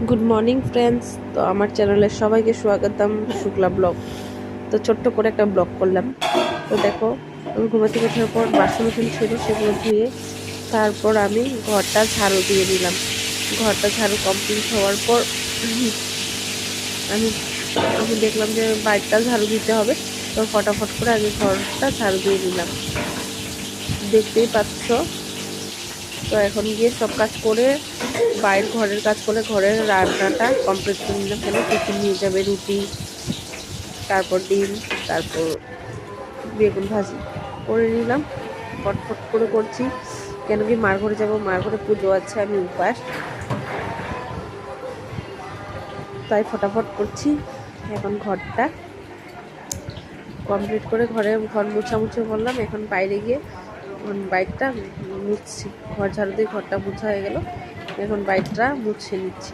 Good morning friends. তো আমার চ্যানেলে সবাইকে স্বাগতম শুক্লা ব্লগ। তো ছোট্ট করে একটা ব্লগ করলাম। তো দেখো, আমি ঘুমাতে ওঠার পর বাসন ছিল, সেগুলো ধুয়ে তারপর আমি ঘরটা ঝাড়ু দিয়ে দিলাম। ঘরটা ঝাড়ু কমপ্লিট হওয়ার পর আমি আমি দেখলাম যে বাইরটা ঝাড়ু দিতে হবে। তো ফটাফট করে আমি ঘরটা ঝাড়ু দিয়ে দিলাম, দেখতেই পাচ্ছ। তো এখন গিয়ে সব কাজ করে ঘরের কাজ করে ঘরের রান্নাটা কমপ্লিট করে নিলাম। কেন টিফিন নিয়ে যাবে, রুটি, তারপর ডিম, তারপর বেগুন ভাজি করে নিলাম। ফটফট করে করছি, কেন কি মার ঘরে যাবো, মার ঘরে পুজো আছে, আমি উপাস, তাই ফটাফট করছি। এখন ঘরটা কমপ্লিট করে ঘর মুছামুছি করলাম। এখন বাইরে গিয়ে বাইকটা মুছছি। ঘর ঝাড়ু দিয়ে ঘরটা মুছা হয়ে গেল, এখন বাইকটা মুছে নিচ্ছি।